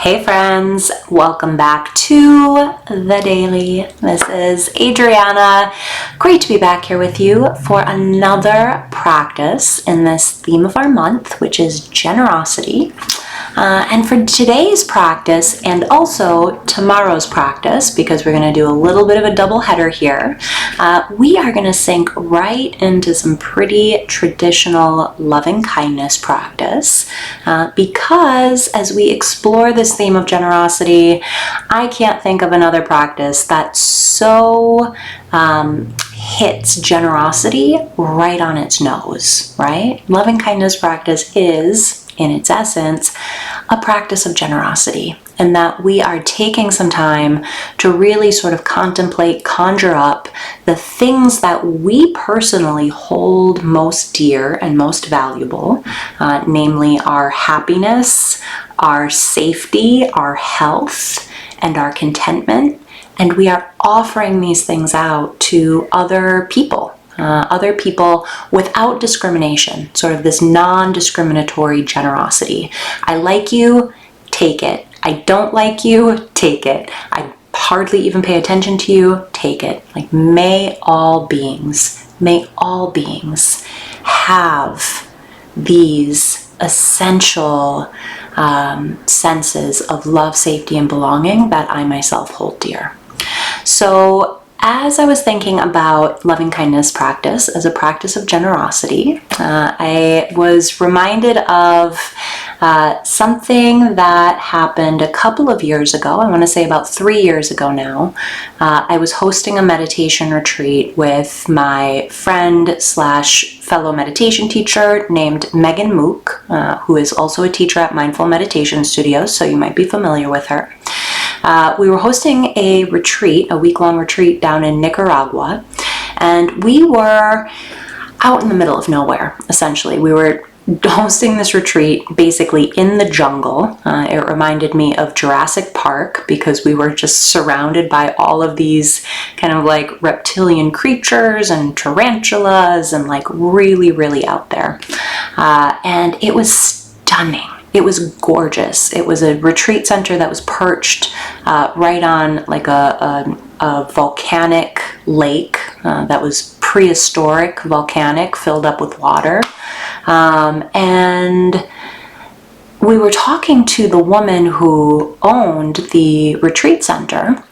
Hey friends, welcome back to The Daily. This is Adriana. Great to be back here with you for another practice in this theme of our month, which is generosity. And for today's practice and also tomorrow's practice, because we're going to do a little bit of a double header here, we are going to sink right into some pretty traditional loving kindness practice because as we explore this theme of generosity, I can't think of another practice that so hits generosity right on its nose, right? Loving kindness practice is, in its essence, a practice of generosity, and that we are taking some time to really sort of contemplate, conjure up the things that we personally hold most dear and most valuable, namely our happiness, our safety, our health, and our contentment. And we are offering these things out to other people without discrimination, sort of this non-discriminatory generosity. I like you, take it. I don't like you, take it. I hardly even pay attention to you, take it. Like, may all beings have these essential senses of love, safety, and belonging that I myself hold dear. So as I was thinking about loving kindness practice as a practice of generosity, I was reminded of something that happened a couple of years ago. I want to say about 3 years ago now. I was hosting a meditation retreat with my friend slash fellow meditation teacher named Megan Mook, who is also a teacher at Mindful Meditation Studios, so you might be familiar with her. We were hosting a retreat, a week-long retreat down in Nicaragua, and we were out in the middle of nowhere, essentially. We were hosting this retreat basically in the jungle. It reminded me of Jurassic Park because we were just surrounded by all of these kind of like reptilian creatures and tarantulas and like really, really out there. And it was stunning. It was gorgeous. It was a retreat center that was perched right on like a volcanic lake that was prehistoric, volcanic, filled up with water. And we were talking to the woman who owned the retreat center.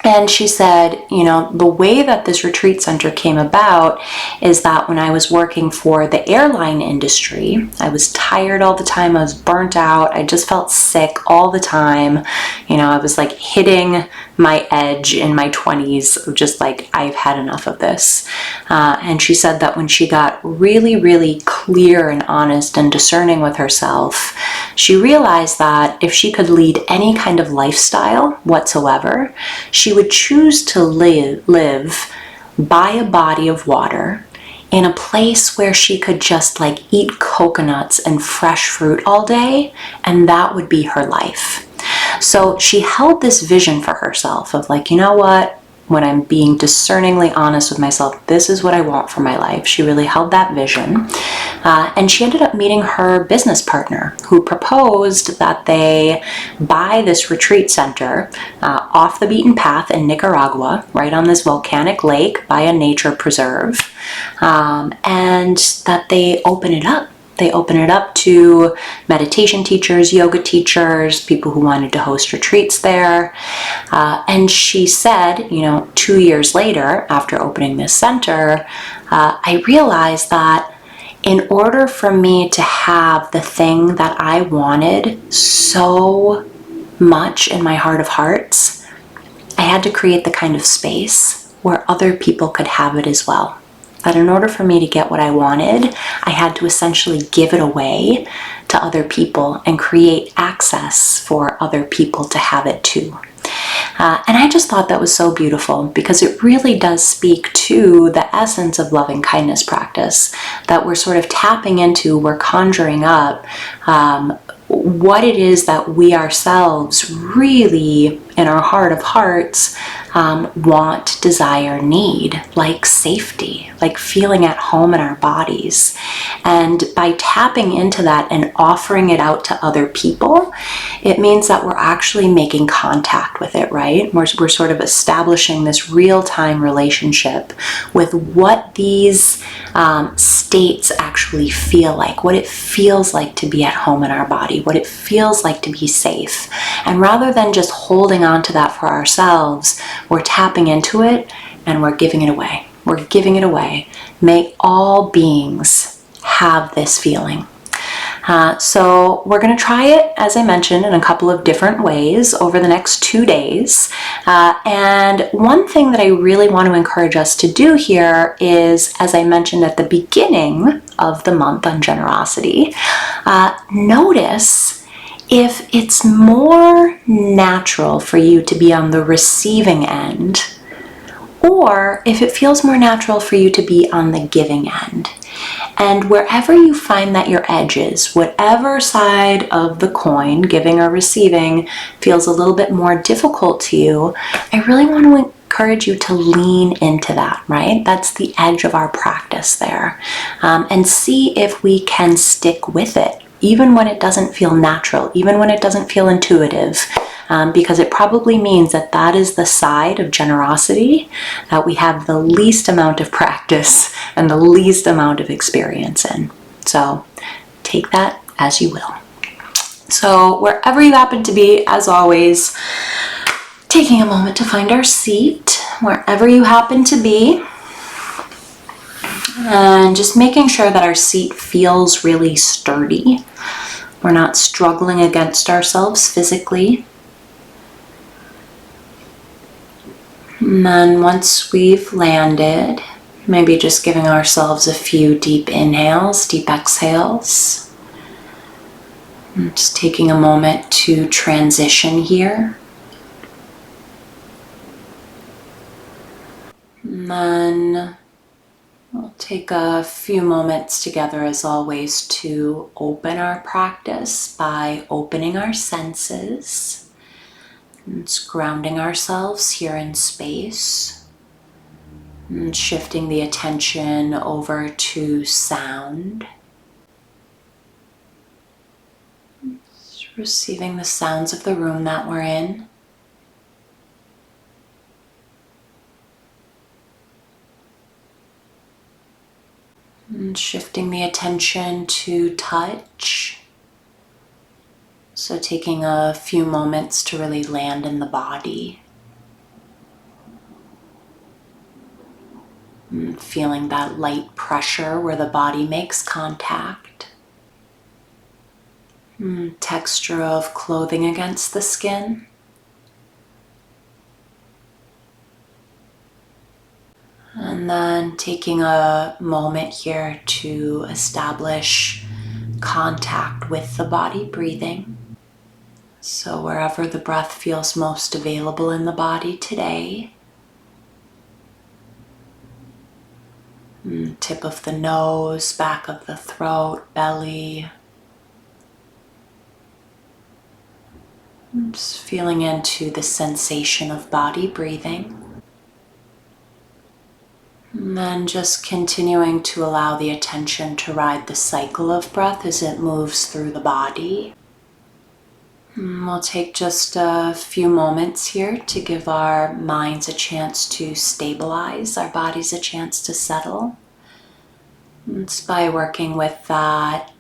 And she said, you know, the way that this retreat center came about is that when I was working for the airline industry, I was tired all the time. I was burnt out. I just felt sick all the time. You know, I was like hitting my edge in my 20s of just like, I've had enough of this. And she said that when she got really, really clear and honest and discerning with herself, she realized that if she could lead any kind of lifestyle whatsoever, she would choose to live by a body of water in a place where she could just like eat coconuts and fresh fruit all day, and that would be her life. So she held this vision for herself of like, you know what? When I'm being discerningly honest with myself, this is what I want for my life. She really held that vision. And she ended up meeting her business partner who proposed that they buy this retreat center off the beaten path in Nicaragua, right on this volcanic lake by a nature preserve, and that they open it up. They open it up to meditation teachers, yoga teachers, people who wanted to host retreats there. And she said, you know, 2 years later, after opening this center, I realized that in order for me to have the thing that I wanted so much in my heart of hearts, I had to create the kind of space where other people could have it as well. That in order for me to get what I wanted, I had to essentially give it away to other people and create access for other people to have it too. And I just thought that was so beautiful because it really does speak to the essence of loving kindness practice that we're sort of tapping into, we're conjuring up what it is that we ourselves really, in our heart of hearts, want, desire, need, like safety, like feeling at home in our bodies. And by tapping into that and offering it out to other people, it means that we're actually making contact with it, right? We're sort of establishing this real-time relationship with what these states actually feel like, what it feels like to be at home in our body, what it feels like to be safe. And rather than just holding on to that for ourselves, we're tapping into it and we're giving it away. We're giving it away. May all beings have this feeling. So we're going to try it, as I mentioned, in a couple of different ways over the next 2 days. And one thing that I really want to encourage us to do here is, as I mentioned at the beginning of the month on generosity, notice if it's more natural for you to be on the receiving end, or if it feels more natural for you to be on the giving end. And wherever you find that your edge is, whatever side of the coin, giving or receiving, feels a little bit more difficult to you, I really want to encourage you to lean into that, right? That's the edge of our practice there. And see if we can stick with it, even when it doesn't feel natural, even when it doesn't feel intuitive. Because it probably means that that is the side of generosity that we have the least amount of practice and the least amount of experience in. So take that as you will. So wherever you happen to be, as always, taking a moment to find our seat, wherever you happen to be, and just making sure that our seat feels really sturdy. We're not struggling against ourselves physically. And then once we've landed, maybe just giving ourselves a few deep inhales, deep exhales. And just taking a moment to transition here. And then we'll take a few moments together, as always, to open our practice by opening our senses. It's grounding ourselves here in space and shifting the attention over to sound. Just receiving the sounds of the room that we're in. And shifting the attention to touch. So taking a few moments to really land in the body. And feeling that light pressure where the body makes contact. And texture of clothing against the skin. And then taking a moment here to establish contact with the body, breathing. So wherever the breath feels most available in the body today, tip of the nose, back of the throat, belly. Just feeling into the sensation of body breathing. And then just continuing to allow the attention to ride the cycle of breath as it moves through the body. We'll take just a few moments here to give our minds a chance to stabilize, our bodies a chance to settle. It's by working with that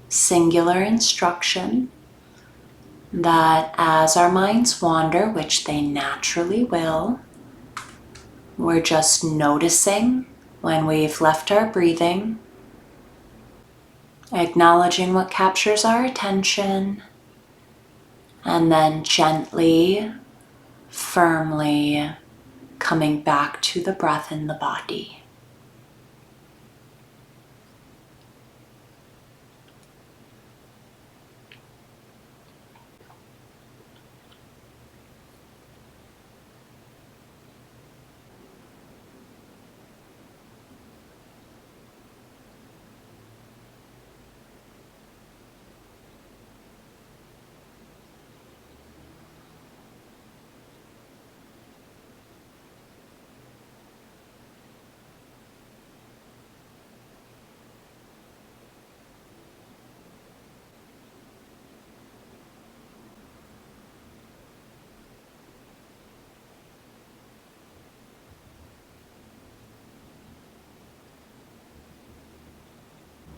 singular instruction that as our minds wander, which they naturally will, we're just noticing when we've left our breathing, acknowledging what captures our attention, and then gently, firmly coming back to the breath in the body.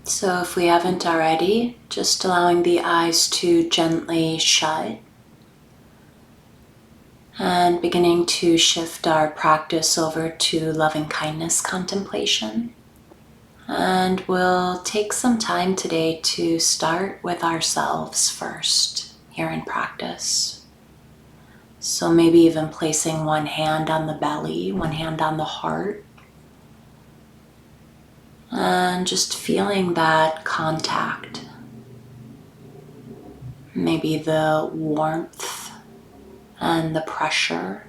So if we haven't already, just allowing the eyes to gently shut and beginning to shift our practice over to loving kindness contemplation. And we'll take some time today to start with ourselves first here in practice. So maybe even placing one hand on the belly, one hand on the heart, and just feeling that contact. Maybe the warmth and the pressure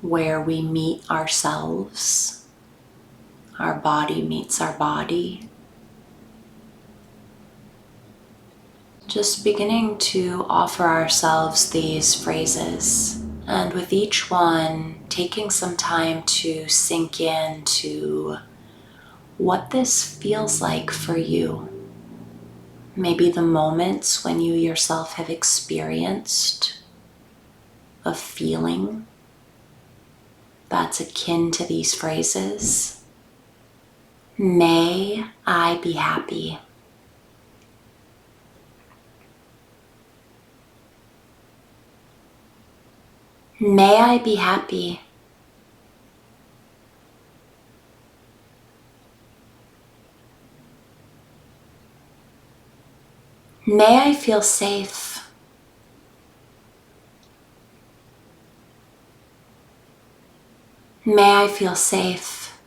where we meet ourselves, our body meets our body. Just beginning to offer ourselves these phrases, and with each one, taking some time to sink into what this feels like for you. Maybe the moments when you yourself have experienced a feeling that's akin to these phrases. May I be happy. May I be happy. May I feel safe. May I feel safe.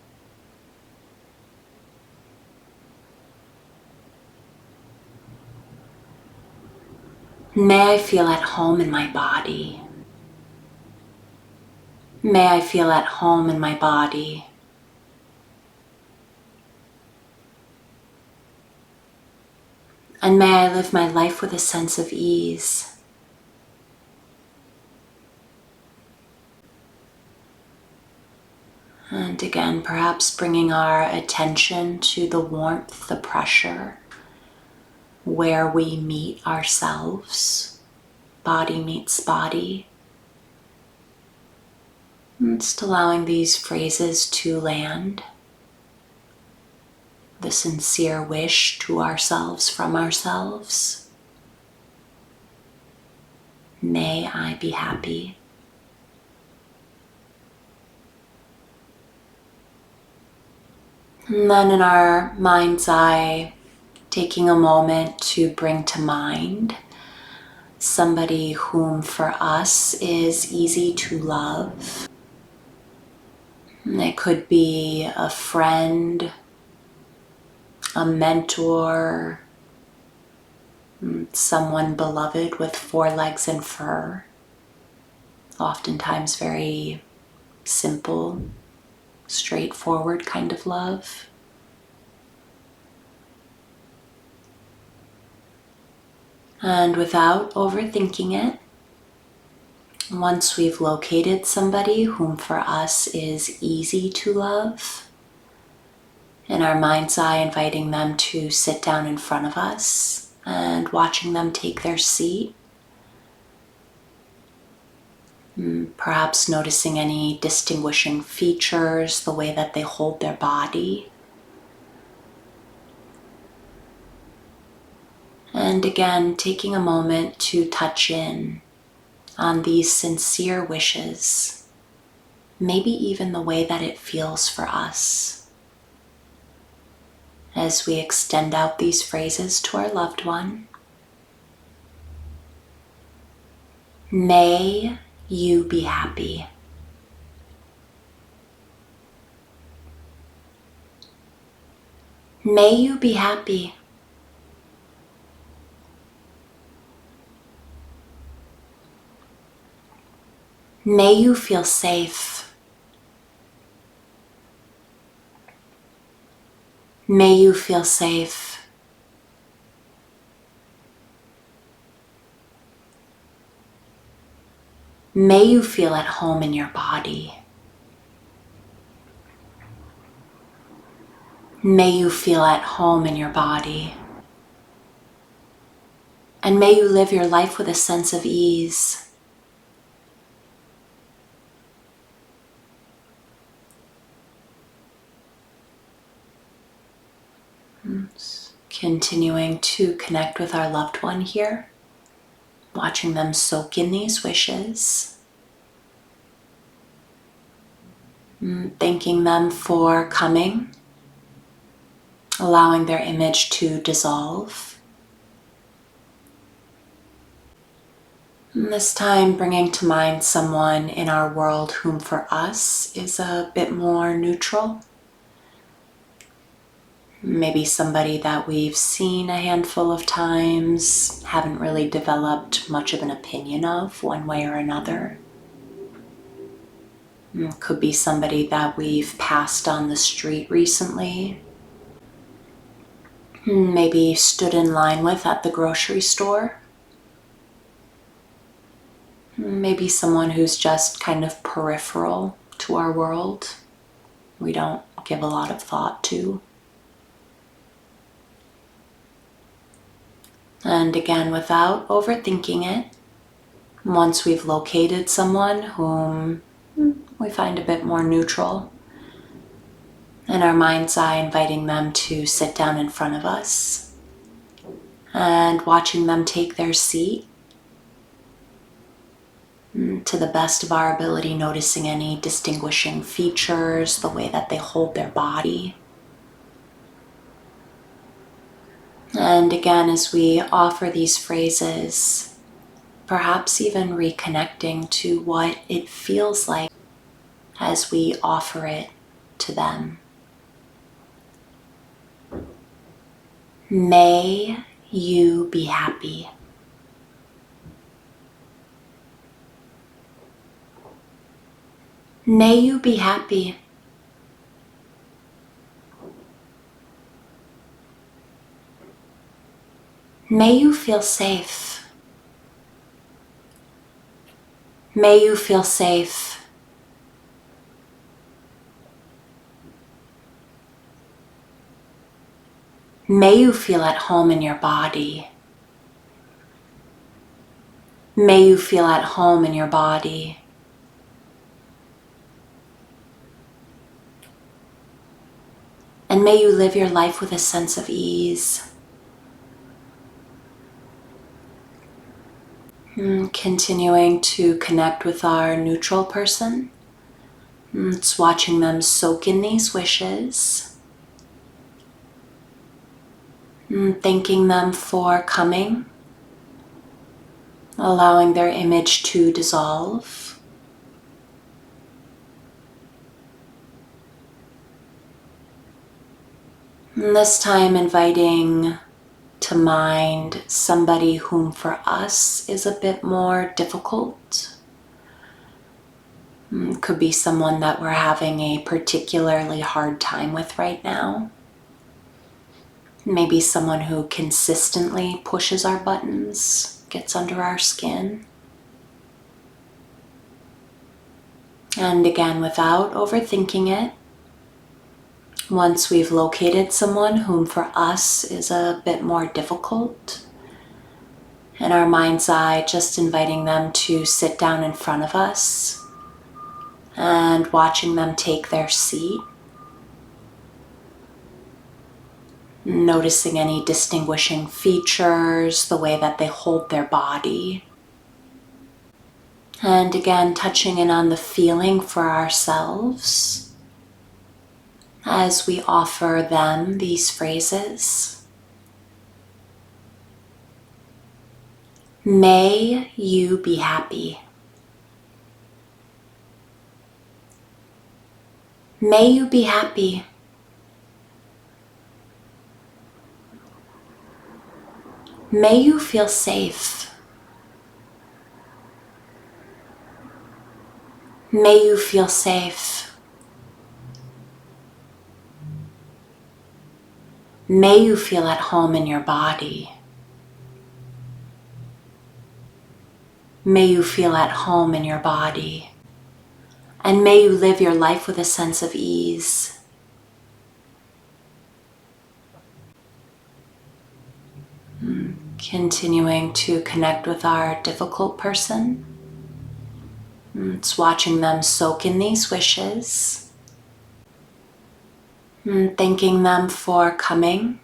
May I feel at home in my body. May I feel at home in my body. And may I live my life with a sense of ease. And again, perhaps bringing our attention to the warmth, the pressure, where we meet ourselves, body meets body. And just allowing these phrases to land, the sincere wish to ourselves from ourselves. May I be happy. And then in our mind's eye, taking a moment to bring to mind somebody whom for us is easy to love. And it could be a friend, a mentor, someone beloved with four legs and fur. Oftentimes very simple, straightforward kind of love. And without overthinking it, once we've located somebody whom for us is easy to love, in our mind's eye, inviting them to sit down in front of us and watching them take their seat. Perhaps noticing any distinguishing features, the way that they hold their body. And again, taking a moment to touch in on these sincere wishes, maybe even the way that it feels for us as we extend out these phrases to our loved one. May you be happy. May you be happy. May you feel safe. May you feel safe. May you feel at home in your body. May you feel at home in your body. And may you live your life with a sense of ease. Continuing to connect with our loved one here, watching them soak in these wishes, thanking them for coming, allowing their image to dissolve. And this time bringing to mind someone in our world whom for us is a bit more neutral. Maybe somebody that we've seen a handful of times, haven't really developed much of an opinion of one way or another. It could be somebody that we've passed on the street recently, maybe stood in line with at the grocery store. Maybe someone who's just kind of peripheral to our world. We don't give a lot of thought to. And again, without overthinking it, once we've located someone whom we find a bit more neutral, in our mind's eye, inviting them to sit down in front of us and watching them take their seat, to the best of our ability, noticing any distinguishing features, the way that they hold their body. And again, as we offer these phrases, perhaps even reconnecting to what it feels like as we offer it to them. May you be happy. May you be happy. May you feel safe. May you feel safe. May you feel at home in your body. May you feel at home in your body. And may you live your life with a sense of ease. Continuing to connect with our neutral person. It's watching them soak in these wishes. Thanking them for coming. Allowing their image to dissolve. And this time inviting to mind somebody whom for us is a bit more difficult. Could be someone that we're having a particularly hard time with right now. Maybe someone who consistently pushes our buttons, gets under our skin. And again, without overthinking it, once we've located someone whom for us is a bit more difficult, in our mind's eye, just inviting them to sit down in front of us and watching them take their seat. Noticing any distinguishing features, the way that they hold their body. And again, touching in on the feeling for ourselves as we offer them these phrases. May you be happy. May you be happy. May you feel safe. May you feel safe. May you feel at home in your body. May you feel at home in your body. And may you live your life with a sense of ease. Continuing to connect with our difficult person. It's watching them soak in these wishes. Thanking them for coming.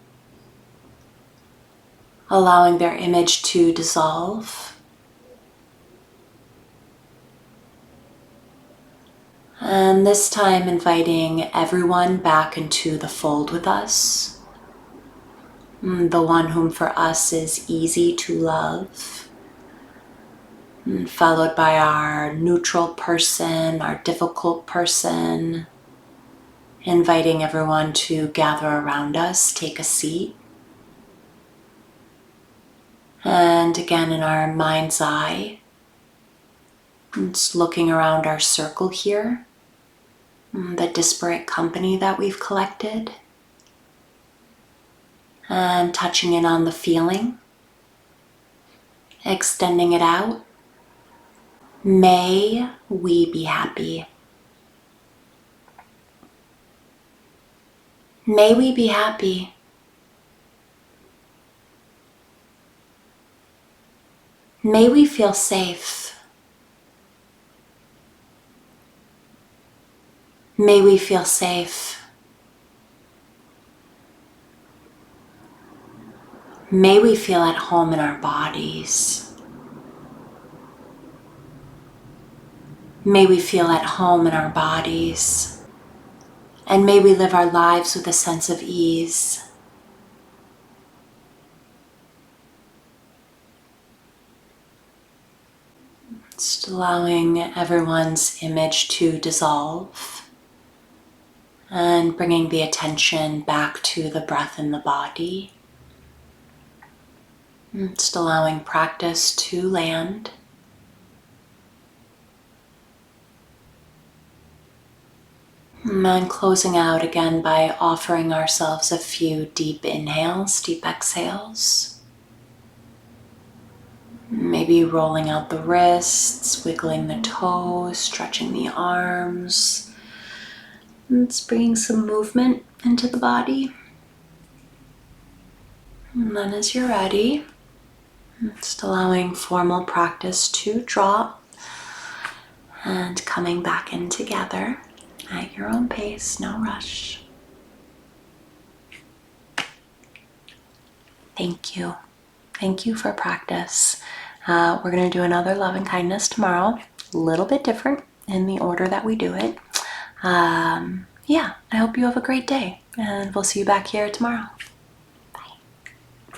allowing their image to dissolve. And this time inviting everyone back into the fold with us. The one whom for us is easy to love. Followed by our neutral person, our difficult person. Inviting everyone to gather around us, take a seat. And again in our mind's eye, just looking around our circle here, the disparate company that we've collected, and touching in on the feeling, extending it out. May we be happy. May we be happy. May we feel safe. May we feel safe. May we feel at home in our bodies. May we feel at home in our bodies. And may we live our lives with a sense of ease. Just allowing everyone's image to dissolve and bringing the attention back to the breath in the body. Just allowing practice to land. And closing out again by offering ourselves a few deep inhales, deep exhales. Maybe rolling out the wrists, wiggling the toes, stretching the arms. And just bringing some movement into the body. And then as you're ready, just allowing formal practice to drop and coming back in together at your own pace, no rush. Thank you. Thank you for practice. We're going to do another love and kindness tomorrow, a little bit different in the order that we do it. I hope you have a great day, and we'll see you back here tomorrow.